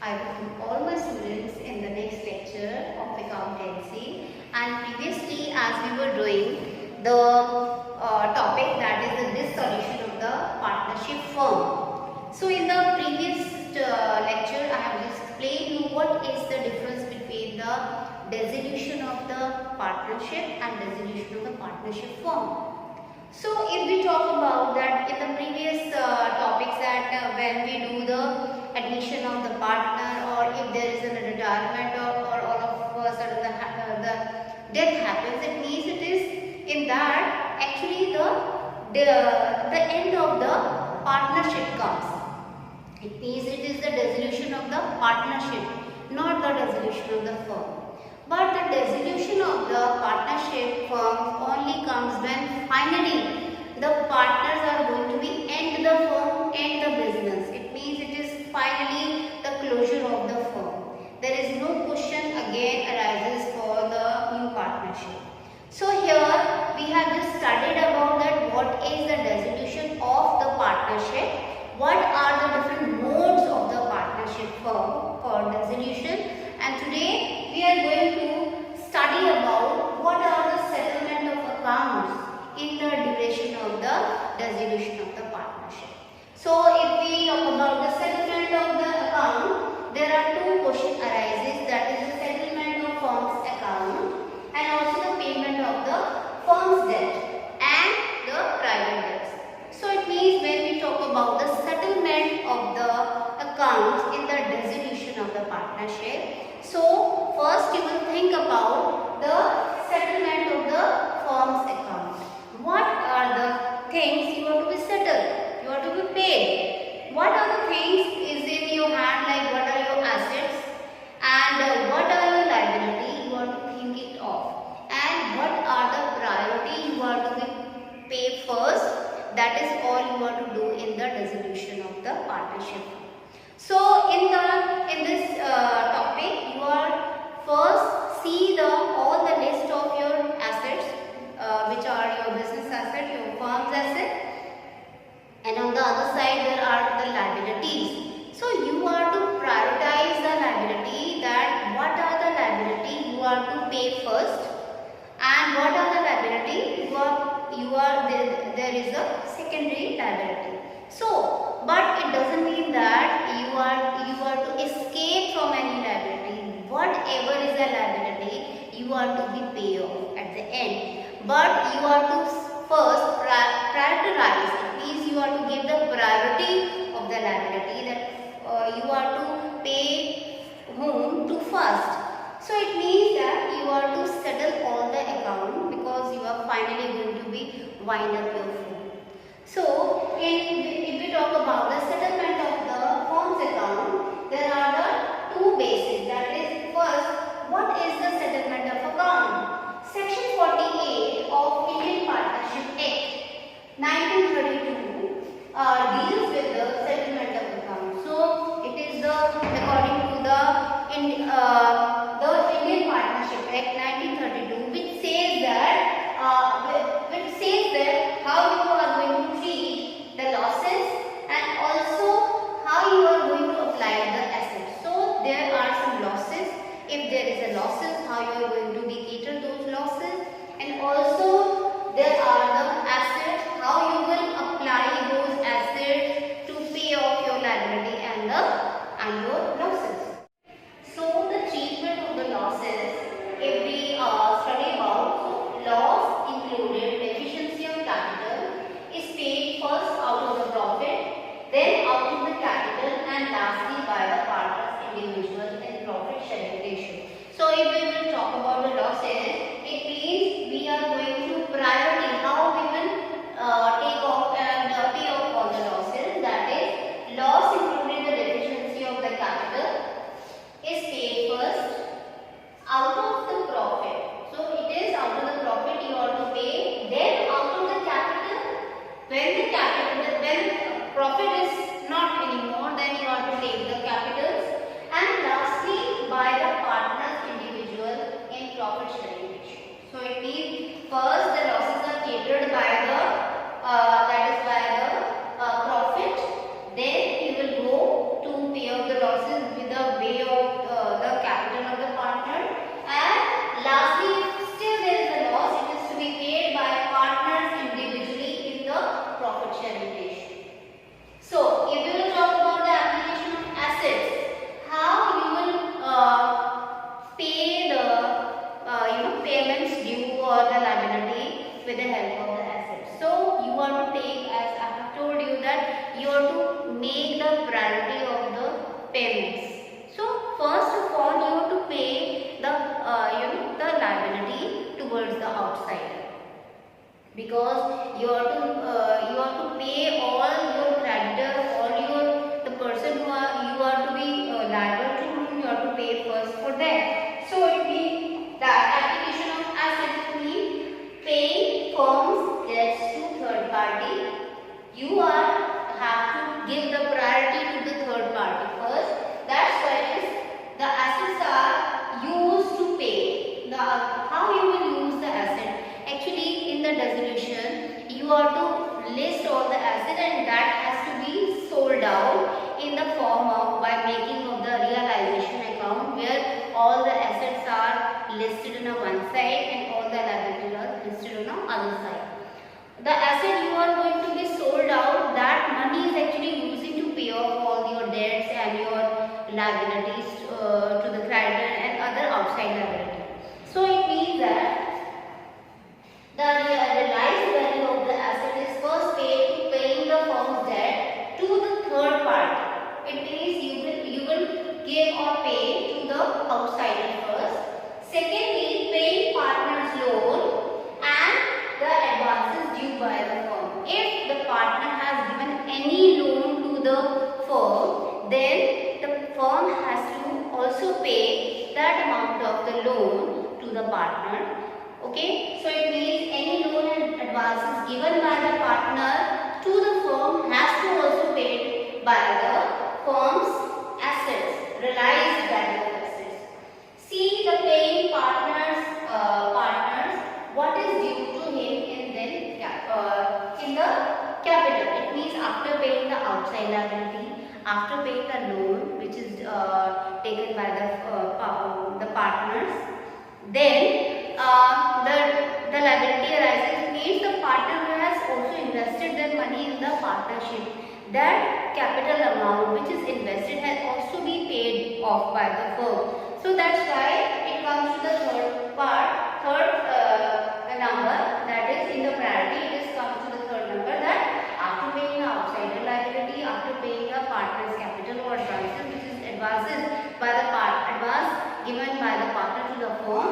I welcome all my students in the next lecture of accountancy. And previously, as we were doing the topic that is the dissolution of the partnership firm. So in the previous lecture, I have explained you what is the difference between the dissolution of the partnership and dissolution of the partnership firm. So if we talk about that in the previous topics that when we do the admission of the partner, or if there is a retirement, or all of a sudden the death happens, it means it is in that actually the end of the partnership comes. It means it is the dissolution of the partnership, not the dissolution of the firm. But the dissolution of the partnership firm only comes when finally the partners are going to be end the firm, end the business. It means it is finally the closure of the firm. There is no question again arises for the new partnership. So here we have just studied about that what is the dissolution of the partnership, what are the different modes of the partnership firm for dissolution, and today we are going to study about what are the settlement of accounts in the duration of the dissolution of the partnership. So if we talk about the settlement of the account, there are two questions arises, that is the settlement of firm's account and also the payment of the firm's debt and the private debts. So it means when we talk about the settlement of the accounts in the dissolution of the partnership, so first you will think about the settlement of the firm's account. What are the things you are to be settled? You are to be paid. What are the things is in your hand, like what are your assets and what are your liability, you are to think it of. And what are the priority you are to be paid first, that is all you are to do in the dissolution of the partnership. So in this topic, you are first see all the list of your assets, which are your business asset, your firm's asset, and on the other side there are the liabilities. So you are to prioritize the liability, that what are the liability you are to pay first, and what are the liability there is a secondary liability. So, but it doesn't mean that you are to escape from any liability. Whatever is a liability, you are to be paid off at the end. But you are to first prioritize. It means you are to give the priority of the liability, that you are to pay whom to first. So it means that you are to settle all the account because you are finally going to be wind up your firm. So if we talk about the settlement of the firm's account, there are the two bases. That is, first, what is the settlement of account? Section 48 of Indian Partnership Act 1932 deals with the settlement of account. So it is according to the Indian Partnership Act 1932, which says that how you are going to treat the losses and also how you are going to apply the assets. So there are some losses. If there is a losses, how you are going to be cater those losses, and also there are the assets, how you will apply those assets to pay off your liability and your losses. So the treatment of the losses, if we study about, so loss included deficiency of capital is paid first out of the profit, then out of the capital, and lastly by the partners individual in profit sharing ratio. So if we will talk about the losses, it means we are going to priority how we will take off and pay off all the losses. That is, loss including the deficiency of the capital is paid first out of the profit. So it is out of the profit you are to pay, then out of the capital. When profit is not anymore, then you are to take the capitals, and lastly by the partners individual in profit sharing. payments. So first of all, you have to pay the the liability towards the outsider, because you have to pay all your creditor, all your the person who you are to be liable to whom you have to pay first for that. So it means that application of assets means paying firm's debts to third party. You have to give the priority to the third party first. That's why the assets are used to pay. How you will use the asset? Actually, in the dissolution, you have to list all the asset, and that has to be sold out in the form of by making of the realization account, where all the assets are listed on one side and all the liabilities are listed on the other side. The asset you are going to be sold out, that money is actually using to pay off all your debts and your liabilities to the creditor and other outside liability. So it means that the realized value of the asset is first paid to paying the firm's debt to the third party. It means you will give or pay to the outsider first. Secondly, paying partner's loan and the advances due by the firm. If the partner has given any loan to the firm, then the firm has to also pay that amount of the loan to the partner. Okay, so it means any loan and advances given by the partner to the firm has to also paid by the firm's assets, realized value of assets. See the paying partners, what is due to him in the capital. It means after paying the outside liability, after paying the loan which is taken by the partners, then the liability arises means the partner who has also invested their money in the partnership. That capital amount which is invested has also be paid off by the firm. So that's why it comes to the third number, that is in the priority. It is comes to the third number, that after paying the outsider liability, after paying the partner's capital or advances, which is advances by the advance given by the partner to the firm.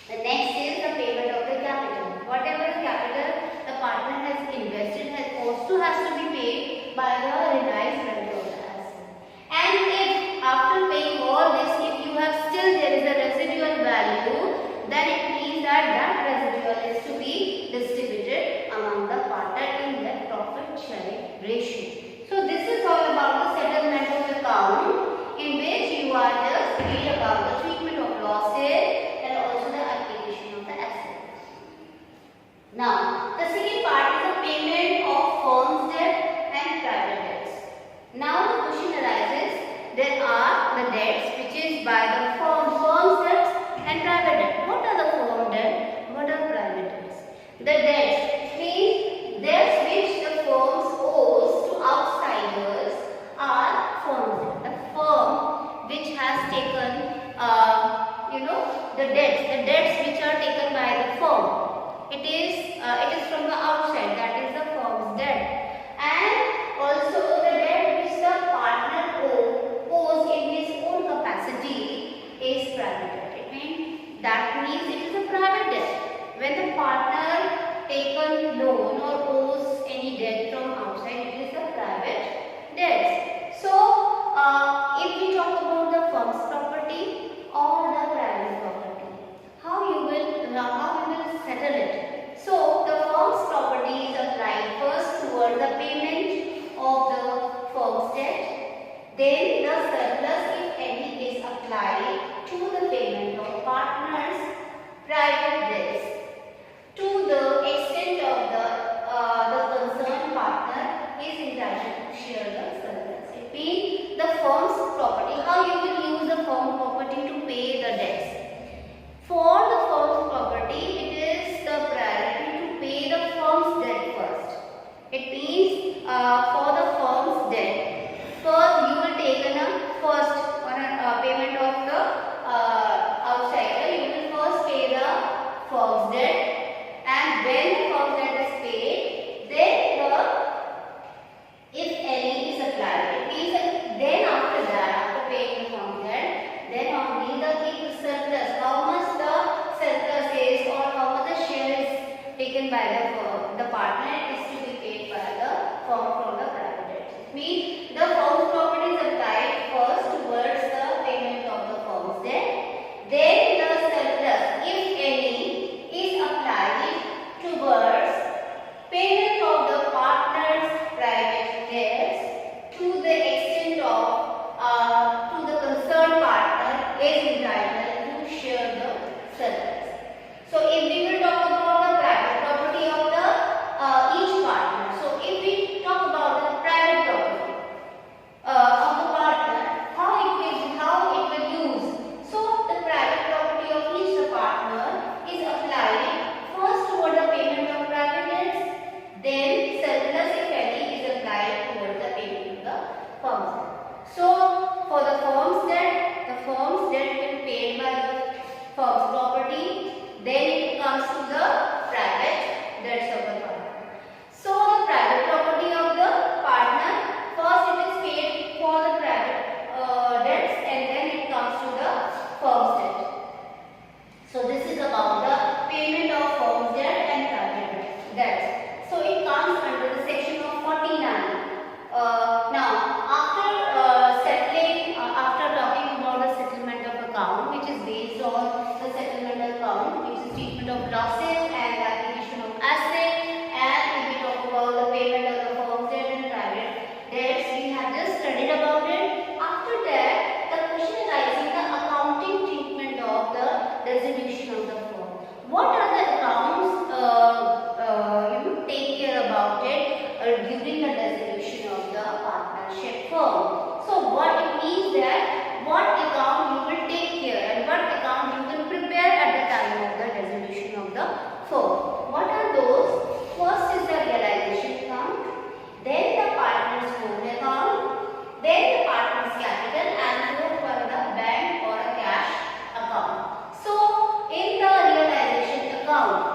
The next is the payment of the capital. Whatever capital the partner has invested also has to be paid by the realized value of the asset. And if after paying all this, if you have still there is a residual value, then it means that residual is to be distributed among the partner in the profit sharing ratio. So this is all about the settlement of account, in which you are just read about the treatment of losses and also the application of the asset. Now, the second part is the payment of firm's debt and private debts. Now the question arises, there are the debts which is by the firm's debts and private debt. What are the firm debt? What are private debts? The debts means debts which the firms owes to outsiders are firm's debt. The firm which has taken the debts which are taken by the firm. It is from the outside, that is the firm's debt. And also the debt which the partner owes in his own capacity is private debt. That means it is a private debt. When the partner taken loan or owes any debt from outside, it is a private debt. So if we talk about the firm's property or the private property, how you will settle it? So the firm's property is applied first toward the payment of the firm's debt. Then the surplus, if any, is applied to the payment of partners' private debts. To the extent of the concerned partner is entitled to share the surplus. It means the firm's property. How you will use the firm's property to pay the debts? For the firm's property, it is the priority to pay the firm's debt first. It means for the firm's debt, first you will take first on a payment of the outsider. You will first pay the firm's debt, and when the firm's debt is paid, then if any is applied have just studied about it. After that, the question arises the accounting treatment of the resolution of the firm. What are the accounts take care about it during the resolution of the partnership firm? So what it means that what account you will take care and what account you will prepare at the time of the resolution of the firm. What are those? First is the realization account, then the partner's loan account, then the partner's capital, and fourth one the bank or a cash account. So in the realization account,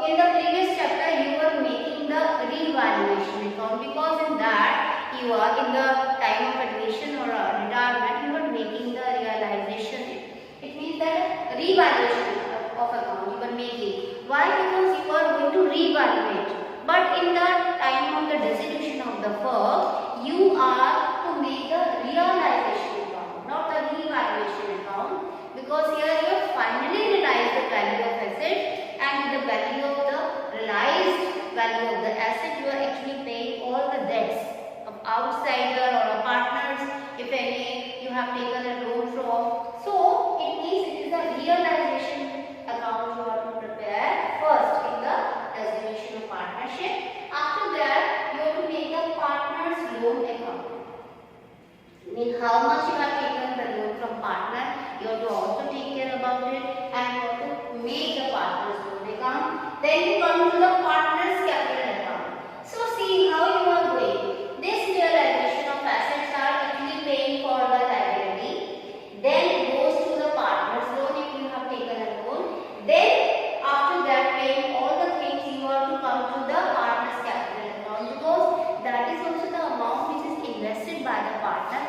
in the previous chapter you were making the revaluation account, because in that you are in the time of admission or retirement you are making the realization. It means that revaluation of account you are making. Why? Because you are going to revaluate. But in the time of the dissolution of the firm, you are to make the realization account, not the revaluation account, because here you have finally realized the value of asset, and the value of the realized value of the asset you are actually paying all the debts of outsider or partners, if any you have taken a loan from. So it means it is a realization account you have to prepare first in the resolution of partnership. After that you have to make a partner's loan account. I mean how much you have taken the loan from partner, you have to also take care about it, and you have to make the partner's loan account. Then you come to the partner's capital account. So see how you are going. This realization of assets are actually paying for the liability. Then it goes to the partner's loan if you have taken a loan. Then after that paying all the things you have to come to the partner's capital account, because that is also the amount which is invested by the partner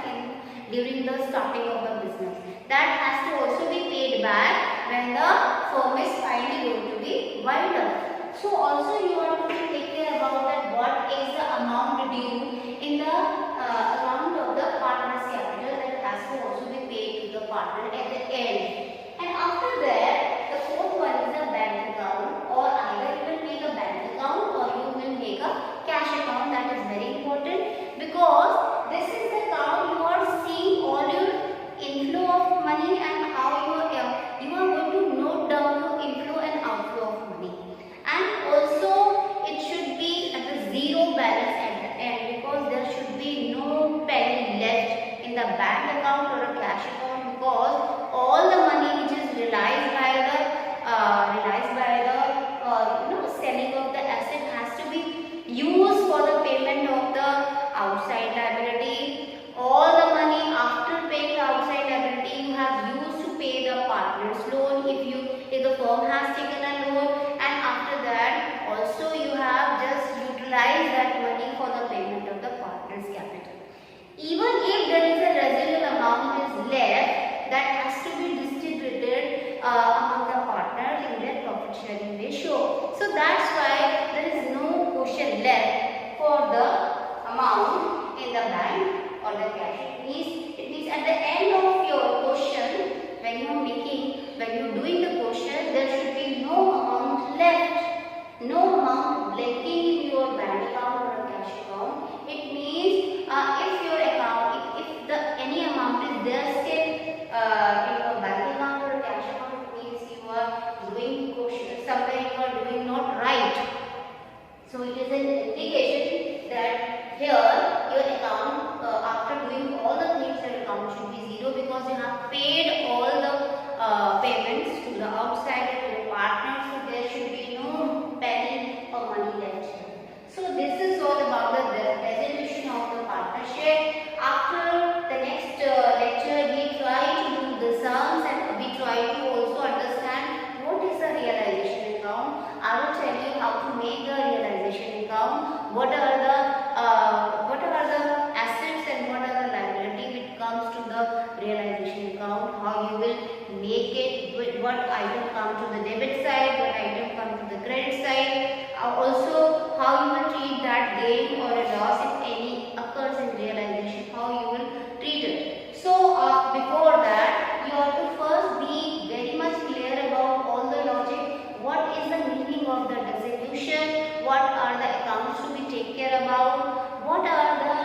during the starting of the business. That has to also be paid back when the firm is finally going to be wind up. So also you have to take care about that what is the amount due in the account of the partner's capital, that has to also be paid to the partner at the end. And after that the fourth one is the bank account, or either you will make a bank account or you will make a cash account. That is very important, because this is the account you are seeing all your inflow of money and how you are going to note down your inflow and outflow of money. And also it should be at the zero balance at the end, because there should be no penny left in the bank account or a cash account, because all the money which is realized by the selling of the asset has to be used for the payment of the outside liability. All the money after paying the outside liability you have used to pay the partner's loan if the firm has taken a loan, and after that also you have just utilized that money for the payment of the partner's capital. Even if there is a residual amount is left, that has to be distributed among the partners in their profit sharing ratio. So that's why there is no portion left for the amount in the bank or the cash. It means at the end of your quotient, when you are doing the quotient, there should be no amount left, no amount lacking in your bank account or a cash account. It means if your account, if any amount is there still in your bank account or a cash account, it means you are doing quotient, somewhere you are doing not right. So it is an indication that here your account, after doing all the things, your account should be zero, because you have paid all the payments to the outside, to the partners, so there should be no penny or money left here. So this is all about the resolution of the partnership. After the next lecture, we try to do the sums, and we try to also understand what is the realization account. I will tell you how to make the realization account, what are the assets and what are the liability when it comes to the realization account, how you will make it, what item come to the debit side, what item come to the credit side, also how you will treat that gain or a loss if any occurs in realization, how you will treat it. So before that you have to first be very much clear about all the logic, what is the meaning of the dissolution, what are the accounts to be taken care about, what are the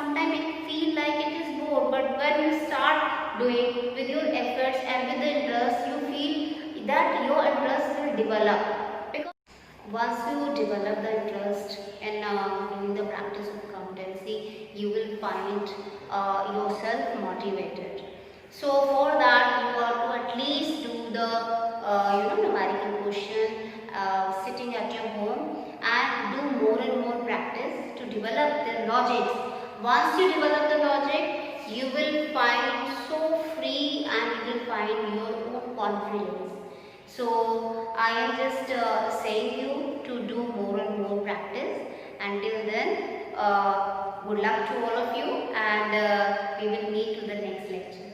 sometimes it feel like it is bored, but when you start doing with your efforts and with the interest, you feel that your interest will develop. Because once you develop the interest in doing the practice of accountancy, you will find yourself motivated. So for that, you have to at least do the numerical question sitting at your home and do more and more practice to develop the logics. Once you develop the logic, you will find so free and you will find your own confidence. So I am just saying you to do more and more practice. Until then, good luck to all of you, and we will meet to the next lecture.